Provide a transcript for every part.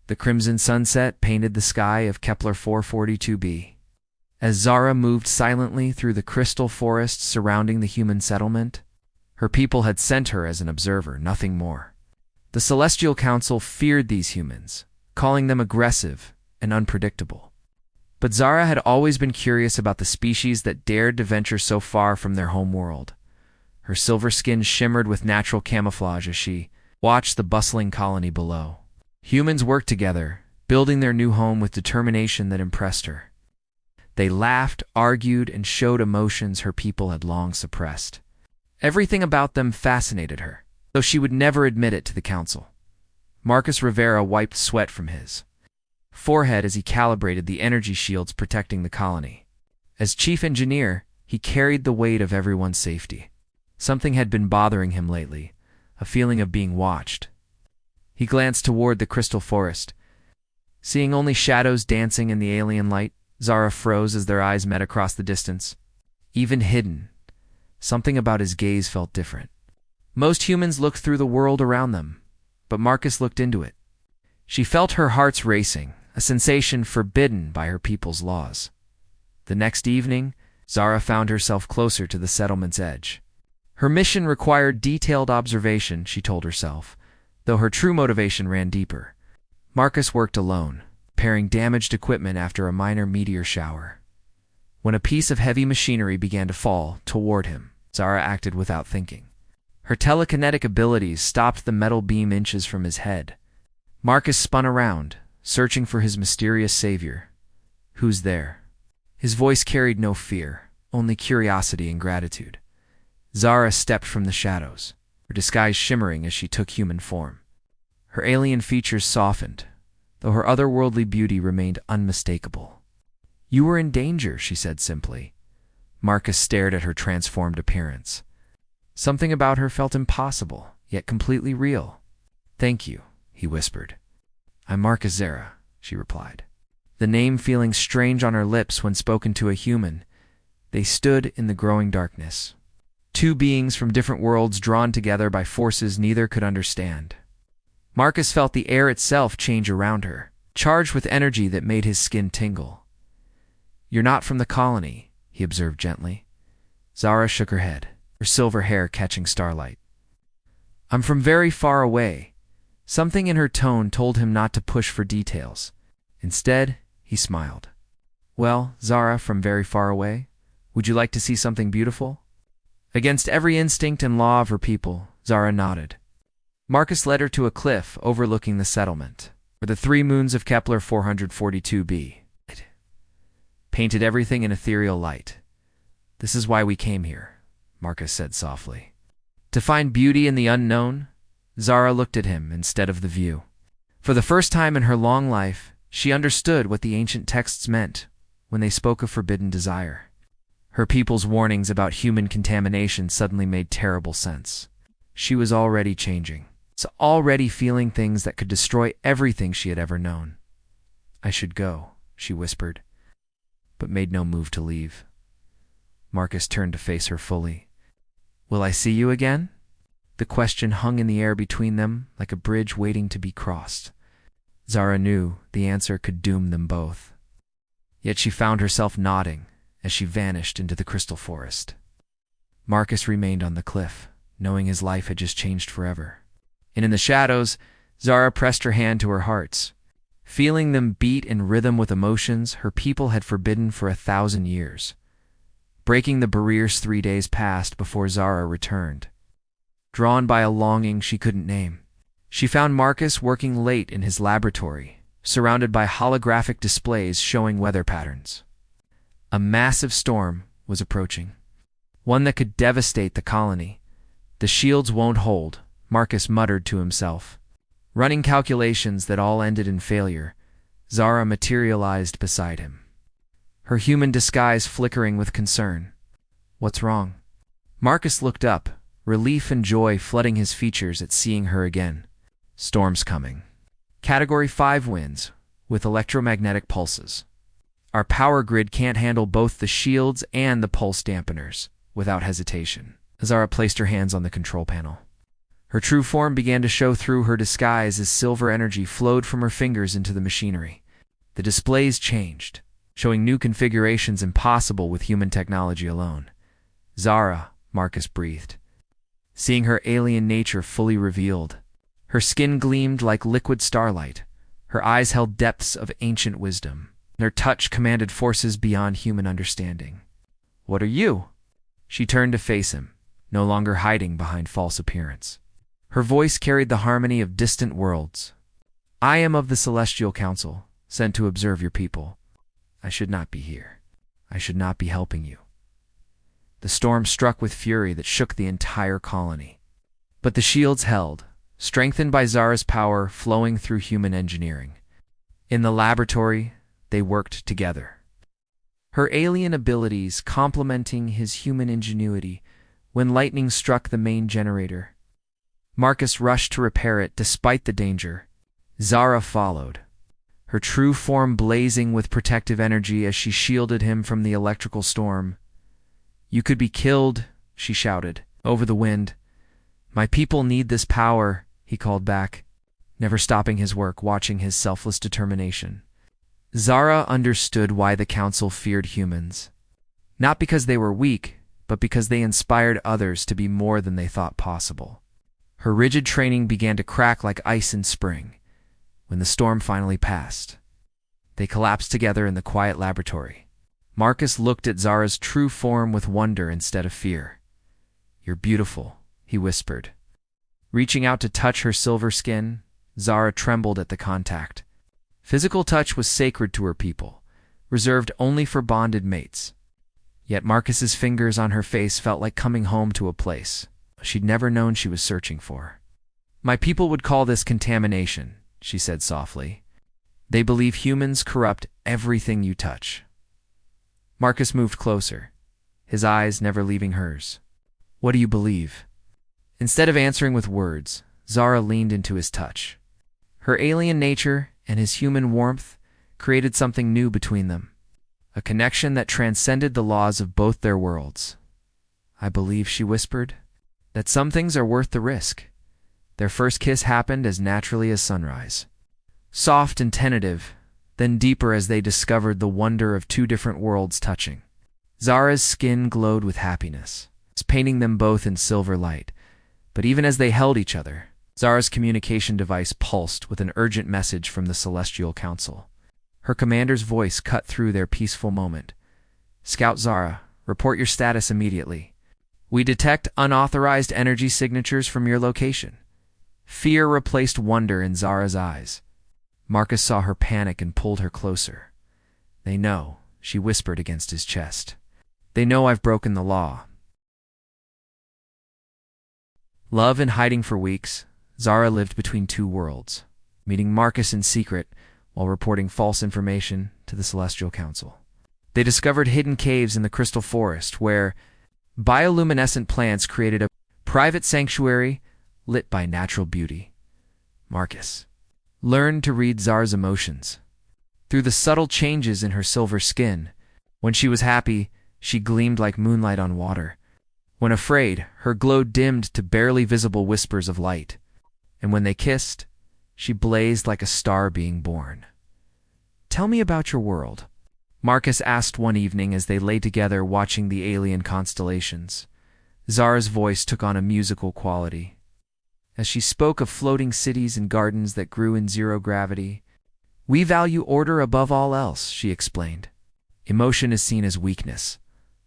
The crimson sunset painted the sky of Kepler 442b. As Zara moved silently through the crystal forests surrounding the human settlement, her people had sent her as an observer, nothing more. The Celestial Council feared these humans, calling them aggressive and unpredictable. But Zara had always been curious about the species that dared to venture so far from their home world. Her silver skin shimmered with natural camouflage as she watched the bustling colony below. Humans worked together, building their new home with determination that impressed her. They laughed, argued, and showed emotions her people had long suppressed. Everything about them fascinated her, though she would never admit it to the council. Marcus Rivera wiped sweat from his forehead as he calibrated the energy shields protecting the colony. As chief engineer, he carried the weight of everyone's safety. Something had been bothering him lately, a feeling of being watched. He glanced toward the crystal forest. Seeing only shadows dancing in the alien light, Zara froze as their eyes met across the distance. Even hidden, something about his gaze felt different. Most humans looked through the world around them, but Marcus looked into it. She felt her heart's racing, a sensation forbidden by her people's laws. The next evening, Zara found herself closer to the settlement's edge. Her mission required detailed observation, she told herself, though her true motivation ran deeper. Marcus worked alone, repairing damaged equipment after a minor meteor shower. When a piece of heavy machinery began to fall toward him, Zara acted without thinking. Her telekinetic abilities stopped the metal beam inches from his head. Marcus spun around, searching for his mysterious savior. "Who's there?" His voice carried no fear, only curiosity and gratitude. Zara stepped from the shadows, her disguise shimmering as she took human form. Her alien features softened, though her otherworldly beauty remained unmistakable. "You were in danger," she said simply. Marcus stared at her transformed appearance. Something about her felt impossible, yet completely real. "Thank you," he whispered. "I'm Marcus Zara," she replied, the name feeling strange on her lips when spoken to a human. They stood in the growing darkness, two beings from different worlds drawn together by forces neither could understand. Marcus felt the air itself change around her, charged with energy that made his skin tingle. "You're not from the colony," he observed gently. Zara shook her head, her silver hair catching starlight. "I'm from very far away." Something in her tone told him not to push for details. Instead, he smiled. "Well, Zara, from very far away, would you like to see something beautiful?" Against every instinct and law of her people, Zara nodded. Marcus led her to a cliff overlooking the settlement, where the 3 moons of Kepler 442b painted everything in ethereal light. "This is why we came here," Marcus said softly. "To find beauty in the unknown?" Zara looked at him instead of the view. For the first time in her long life, she understood what the ancient texts meant when they spoke of forbidden desire. Her people's warnings about human contamination suddenly made terrible sense. She was already changing, already feeling things that could destroy everything she had ever known. "I should go," she whispered, but made no move to leave. Marcus turned to face her fully. "Will I see you again?" The question hung in the air between them like a bridge waiting to be crossed. Zara knew the answer could doom them both. Yet she found herself nodding as she vanished into the crystal forest. Marcus remained on the cliff, knowing his life had just changed forever. And in the shadows, Zara pressed her hand to her hearts. Feeling them beat in rhythm with emotions her people had forbidden for 1,000 years. Breaking the barriers 3 days passed before Zara returned. Drawn by a longing she couldn't name, she found Marcus working late in his laboratory, surrounded by holographic displays showing weather patterns. A massive storm was approaching, one that could devastate the colony. "The shields won't hold," Marcus muttered to himself. Running calculations that all ended in failure, Zara materialized beside him, her human disguise flickering with concern. "What's wrong?" Marcus looked up, relief and joy flooding his features at seeing her again. "Storm's coming. Category 5 winds, with electromagnetic pulses. Our power grid can't handle both the shields and the pulse dampeners." Without hesitation, Zara placed her hands on the control panel. Her true form began to show through her disguise as silver energy flowed from her fingers into the machinery. The displays changed, showing new configurations impossible with human technology alone. "Zara," Marcus breathed, seeing her alien nature fully revealed. Her skin gleamed like liquid starlight. Her eyes held depths of ancient wisdom. Her touch commanded forces beyond human understanding. "What are you?" She turned to face him, no longer hiding behind false appearance. Her voice carried the harmony of distant worlds. "I am of the Celestial Council, sent to observe your people. I should not be here. I should not be helping you." The storm struck with fury that shook the entire colony. But the shields held, strengthened by Zara's power flowing through human engineering. In the laboratory, they worked together, her alien abilities complementing his human ingenuity. When lightning struck the main generator, Marcus rushed to repair it despite the danger. Zara followed, her true form blazing with protective energy as she shielded him from the electrical storm. "You could be killed," she shouted, over the wind. "My people need this power," he called back, never stopping his work, watching his selfless determination. Zara understood why the Council feared humans. Not because they were weak, but because they inspired others to be more than they thought possible. Her rigid training began to crack like ice in spring. When the storm finally passed, they collapsed together in the quiet laboratory. Marcus looked at Zara's true form with wonder instead of fear. "You're beautiful," he whispered. Reaching out to touch her silver skin, Zara trembled at the contact. Physical touch was sacred to her people, reserved only for bonded mates. Yet Marcus's fingers on her face felt like coming home to a place she'd never known she was searching for. "My people would call this contamination," she said softly. "They believe humans corrupt everything you touch." Marcus moved closer, his eyes never leaving hers. "What do you believe?" Instead of answering with words, Zara leaned into his touch. Her alien nature and his human warmth created something new between them, a connection that transcended the laws of both their worlds. "I believe," she whispered, "that some things are worth the risk." Their first kiss happened as naturally as sunrise. Soft and tentative, then deeper as they discovered the wonder of two different worlds touching. Zara's skin glowed with happiness, painting them both in silver light. But even as they held each other, Zara's communication device pulsed with an urgent message from the Celestial Council. Her commander's voice cut through their peaceful moment. "Scout Zara, report your status immediately. We detect unauthorized energy signatures from your location." Fear replaced wonder in Zara's eyes. Marcus saw her panic and pulled her closer. "They know," she whispered against his chest. "They know I've broken the law." Love and hiding for weeks, Zara lived between two worlds, meeting Marcus in secret while reporting false information to the Celestial Council. They discovered hidden caves in the Crystal Forest where bioluminescent plants created a private sanctuary lit by natural beauty. Marcus learned to read Zara's emotions through the subtle changes in her silver skin. When she was happy, she gleamed like moonlight on water. When afraid, her glow dimmed to barely visible whispers of light. And when they kissed, she blazed like a star being born. "Tell me about your world," Marcus asked one evening as they lay together watching the alien constellations. Zara's voice took on a musical quality, as she spoke of floating cities and gardens that grew in zero gravity. "We value order above all else," she explained. "Emotion is seen as weakness.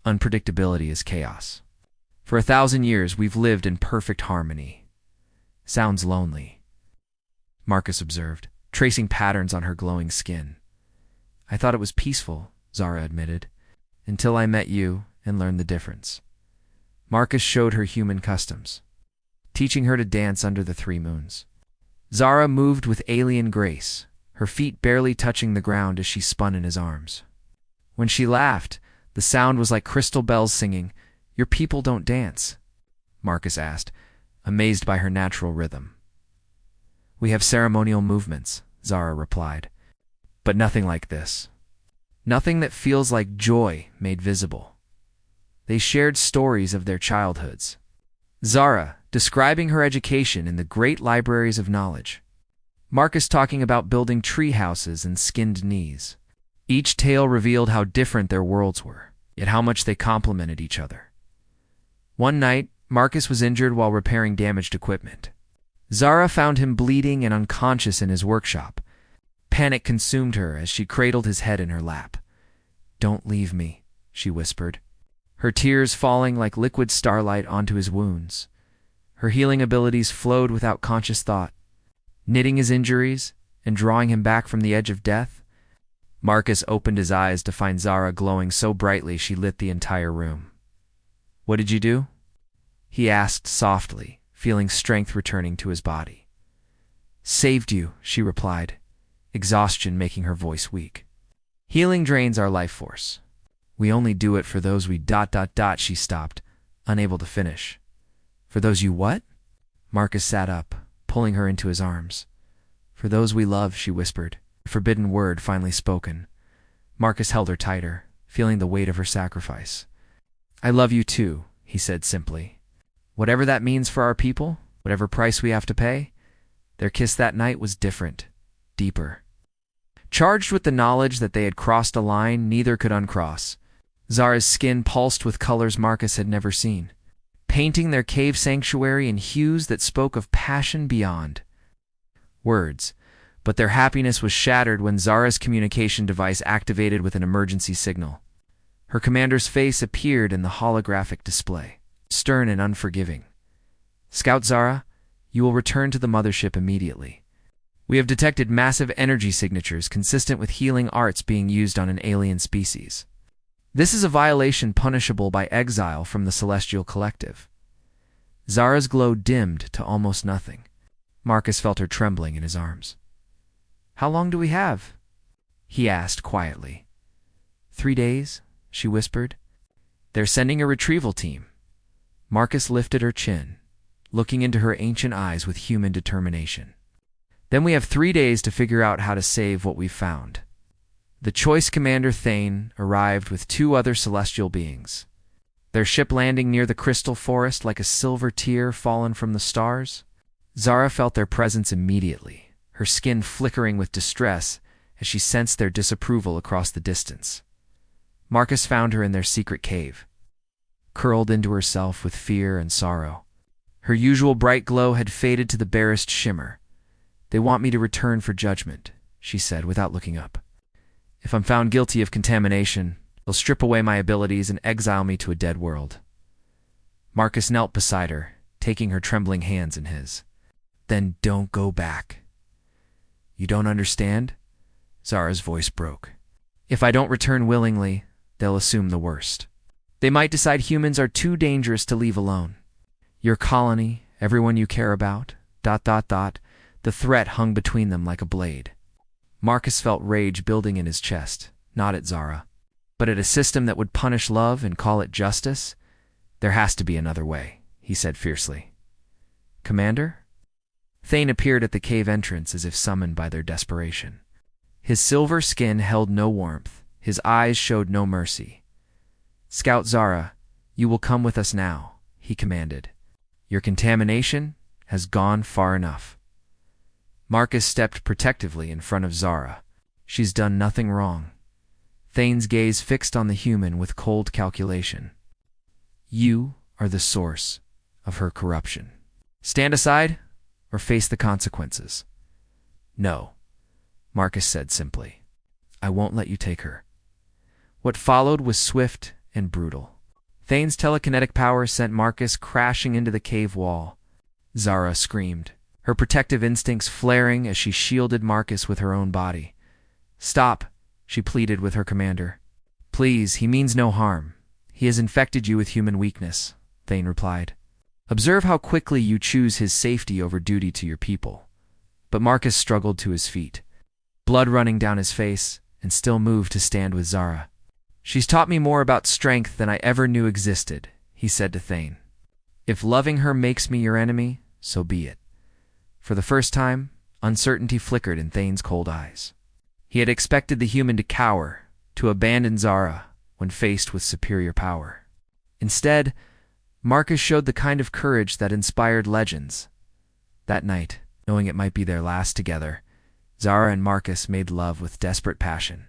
Unpredictability is chaos. For 1,000 years, we've lived in perfect harmony." "Sounds lonely," Marcus observed, tracing patterns on her glowing skin. "I thought it was peaceful," Zara admitted, "until I met you and learned the difference." Marcus showed her human customs, teaching her to dance under the 3 moons. Zara moved with alien grace, her feet barely touching the ground as she spun in his arms. When she laughed, the sound was like crystal bells singing. "Your people don't dance?" Marcus asked, amazed by her natural rhythm. "We have ceremonial movements," Zara replied, "but nothing like this. Nothing that feels like joy made visible." They shared stories of their childhoods. Zara, describing her education in the great libraries of knowledge. Marcus talking about building tree houses and skinned knees. Each tale revealed how different their worlds were, yet how much they complemented each other. One night, Marcus was injured while repairing damaged equipment. Zara found him bleeding and unconscious in his workshop. Panic consumed her as she cradled his head in her lap. "Don't leave me," she whispered, her tears falling like liquid starlight onto his wounds. Her healing abilities flowed without conscious thought, knitting his injuries and drawing him back from the edge of death. Marcus opened his eyes to find Zara glowing so brightly she lit the entire room. "What did you do?" he asked softly, feeling strength returning to his body. "Saved you," she replied, exhaustion making her voice weak. "Healing drains our life force. We only do it for those we ... She stopped, unable to finish. "For those you what?" Marcus sat up, pulling her into his arms. "For those we love," she whispered, the forbidden word finally spoken. Marcus held her tighter, feeling the weight of her sacrifice. "I love you too," he said simply. "Whatever that means for our people, whatever price we have to pay." Their kiss that night was different, deeper. Charged with the knowledge that they had crossed a line neither could uncross, Zara's skin pulsed with colors Marcus had never seen, painting their cave sanctuary in hues that spoke of passion beyond words. But their happiness was shattered when Zara's communication device activated with an emergency signal. Her commander's face appeared in the holographic display, stern and unforgiving. "Scout Zara, you will return to the mothership immediately. We have detected massive energy signatures consistent with healing arts being used on an alien species. This is a violation punishable by exile from the Celestial Collective." Zara's glow dimmed to almost nothing. Marcus felt her trembling in his arms. "How long do we have?" he asked quietly. 3 days, she whispered. "They're sending a retrieval team." Marcus lifted her chin, looking into her ancient eyes with human determination. "Then we have 3 days to figure out how to save what we've found." The choice commander Thane arrived with 2 other celestial beings, their ship landing near the crystal forest like a silver tear fallen from the stars. Zara felt their presence immediately, her skin flickering with distress as she sensed their disapproval across the distance. Marcus found her in their secret cave, curled into herself with fear and sorrow. Her usual bright glow had faded to the barest shimmer. "They want me to return for judgment," she said without looking up. "If I'm found guilty of contamination, they'll strip away my abilities and exile me to a dead world." Marcus knelt beside her, taking her trembling hands in his. "Then don't go back." "You don't understand?" Zara's voice broke. "If I don't return willingly, they'll assume the worst. They might decide humans are too dangerous to leave alone. Your colony, everyone you care about, ... The threat hung between them like a blade. Marcus felt rage building in his chest, not at Zara, but at a system that would punish love and call it justice. "There has to be another way," he said fiercely. "Commander?" Thane appeared at the cave entrance as if summoned by their desperation. His silver skin held no warmth, his eyes showed no mercy. "Scout Zara, you will come with us now," he commanded. "Your contamination has gone far enough." Marcus stepped protectively in front of Zara. "She's done nothing wrong." Thane's gaze fixed on the human with cold calculation. "You are the source of her corruption. Stand aside or face the consequences." "No," Marcus said simply. "I won't let you take her." What followed was swift and brutal. Thane's telekinetic power sent Marcus crashing into the cave wall. Zara screamed, her protective instincts flaring as she shielded Marcus with her own body. "Stop," she pleaded with her commander. "Please, he means no harm. He has infected you with human weakness," Thane replied. "Observe how quickly you choose his safety over duty to your people." But Marcus struggled to his feet, blood running down his face, and still moved to stand with Zara. "She's taught me more about strength than I ever knew existed," he said to Thane. "If loving her makes me your enemy, so be it." For the first time, uncertainty flickered in Thane's cold eyes. He had expected the human to cower, to abandon Zara when faced with superior power. Instead, Marcus showed the kind of courage that inspired legends. That night, knowing it might be their last together, Zara and Marcus made love with desperate passion.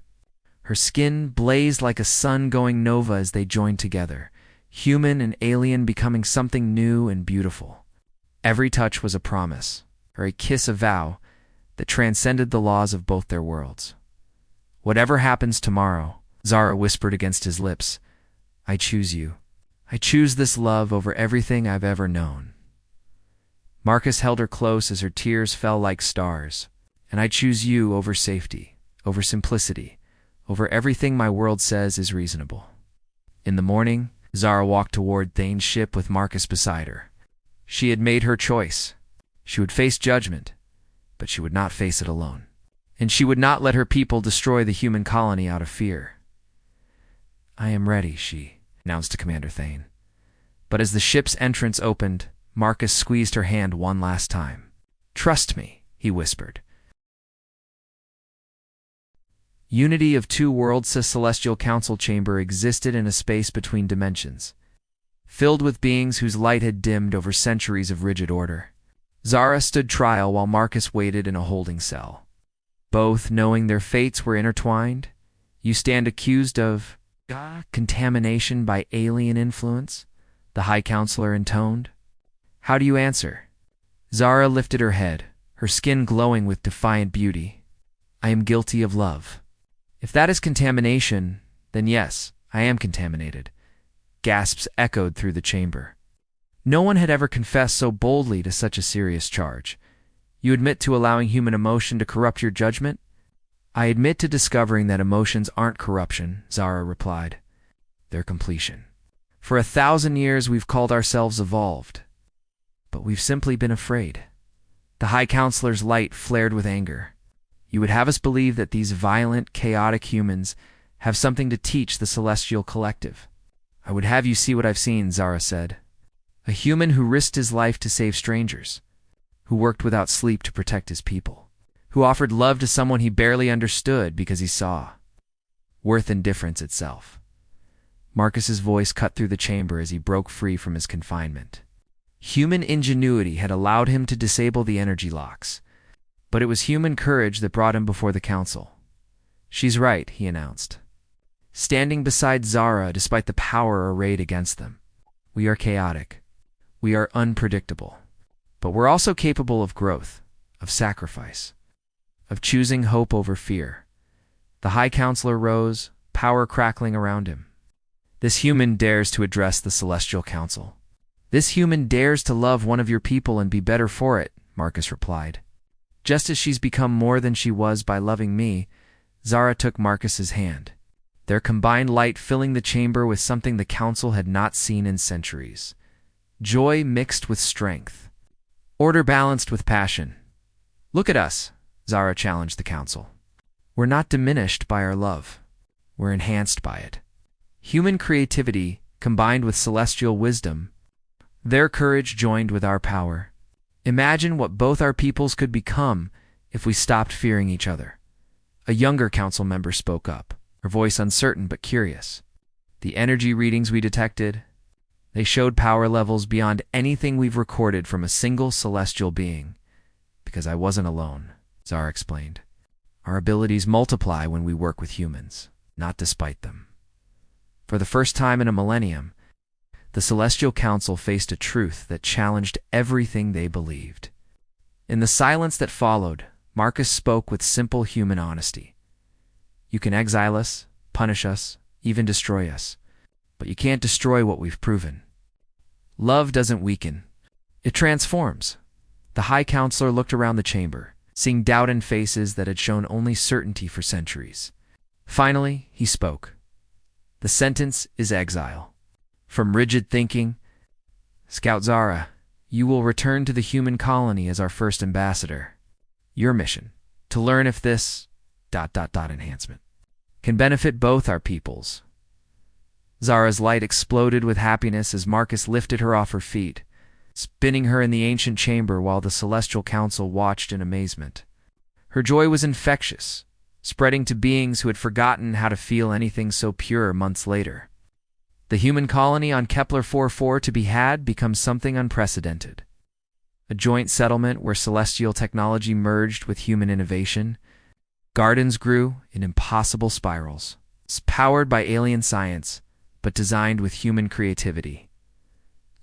Her skin blazed like a sun going nova as they joined together, human and alien becoming something new and beautiful. Every touch was a promise, or a kiss a vow, that transcended the laws of both their worlds. "Whatever happens tomorrow," Zara whispered against his lips, "I choose you. I choose this love over everything I've ever known." Marcus held her close as her tears fell like stars. "And I choose you over safety, over simplicity, over everything my world says is reasonable." In the morning, Zara walked toward Thane's ship with Marcus beside her. She had made her choice. She would face judgment, but she would not face it alone. And she would not let her people destroy the human colony out of fear. "I am ready," she announced to Commander Thane. But as the ship's entrance opened, Marcus squeezed her hand one last time. "Trust me," he whispered. Unity of two worlds. The celestial council chamber existed in a space between dimensions, filled with beings whose light had dimmed over centuries of rigid order. Zara stood trial while Marcus waited in a holding cell. Both knowing their fates were intertwined, "You stand accused of contamination by alien influence," the High Counselor intoned. "How do you answer?" Zara lifted her head, her skin glowing with defiant beauty. "I am guilty of love." "If that is contamination, then yes, I am contaminated." Gasps echoed through the chamber. No one had ever confessed so boldly to such a serious charge. "You admit to allowing human emotion to corrupt your judgment?" "I admit to discovering that emotions aren't corruption," Zara replied. "They're completion. For 1,000 years we've called ourselves evolved, but we've simply been afraid." The High Counselor's light flared with anger. "You would have us believe that these violent, chaotic humans have something to teach the celestial collective." "I would have you see what I've seen," Zara said. "A human who risked his life to save strangers, who worked without sleep to protect his people, who offered love to someone he barely understood because he saw worth in difference itself." Marcus's voice cut through the chamber as he broke free from his confinement. Human ingenuity had allowed him to disable the energy locks, but it was human courage that brought him before the council. "She's right," he announced, standing beside Zara despite the power arrayed against them. "We are chaotic. We are unpredictable. But we're also capable of growth, of sacrifice, of choosing hope over fear." The High Counselor rose, power crackling around him. "This human dares to address the Celestial Council. This human dares to love one of your people and be better for it," Marcus replied. "Just as she's become more than she was by loving me." Zara took Marcus's hand, their combined light filling the chamber with something the council had not seen in centuries. Joy mixed with strength. Order balanced with passion. "Look at us," Zara challenged the council. "We're not diminished by our love. We're enhanced by it. Human creativity combined with celestial wisdom, their courage joined with our power. Imagine what both our peoples could become if we stopped fearing each other." A younger council member spoke up, her voice uncertain but curious. "The energy readings we detected, they showed power levels beyond anything we've recorded from a single celestial being." "Because I wasn't alone," Zara explained. "Our abilities multiply when we work with humans, not despite them." For the first time in a millennium, the Celestial Council faced a truth that challenged everything they believed. In the silence that followed, Marcus spoke with simple human honesty. "You can exile us, punish us, even destroy us, but you can't destroy what we've proven. Love doesn't weaken. It transforms." The High Counselor looked around the chamber, seeing doubt in faces that had shown only certainty for centuries. Finally, he spoke. "The sentence is exile. From rigid thinking, Scout Zara, you will return to the human colony as our first ambassador. Your mission, to learn if this ... enhancement can benefit both our peoples." Zara's light exploded with happiness as Marcus lifted her off her feet, spinning her in the ancient chamber while the Celestial Council watched in amazement. Her joy was infectious, spreading to beings who had forgotten how to feel anything so pure months later. The human colony on Kepler 4.4 to be had becomes something unprecedented. A joint settlement where celestial technology merged with human innovation. Gardens grew in impossible spirals, powered by alien science, but designed with human creativity.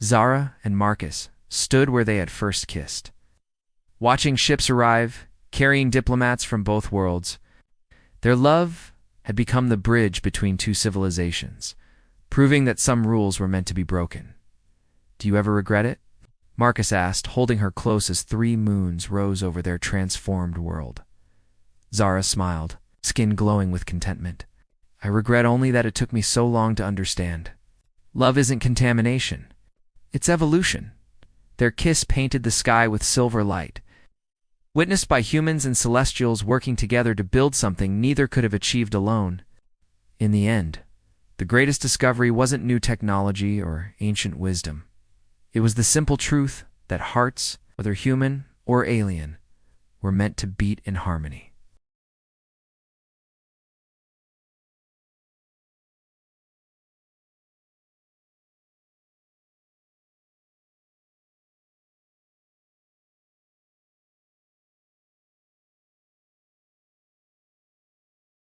Zara and Marcus stood where they had first kissed, watching ships arrive, carrying diplomats from both worlds. Their love had become the bridge between two civilizations, proving that some rules were meant to be broken. "Do you ever regret it?" Marcus asked, holding her close as 3 moons rose over their transformed world. Zara smiled, skin glowing with contentment. "I regret only that it took me so long to understand. Love isn't contamination. It's evolution." Their kiss painted the sky with silver light, witnessed by humans and celestials working together to build something neither could have achieved alone. In the end, the greatest discovery wasn't new technology or ancient wisdom. It was the simple truth that hearts, whether human or alien, were meant to beat in harmony.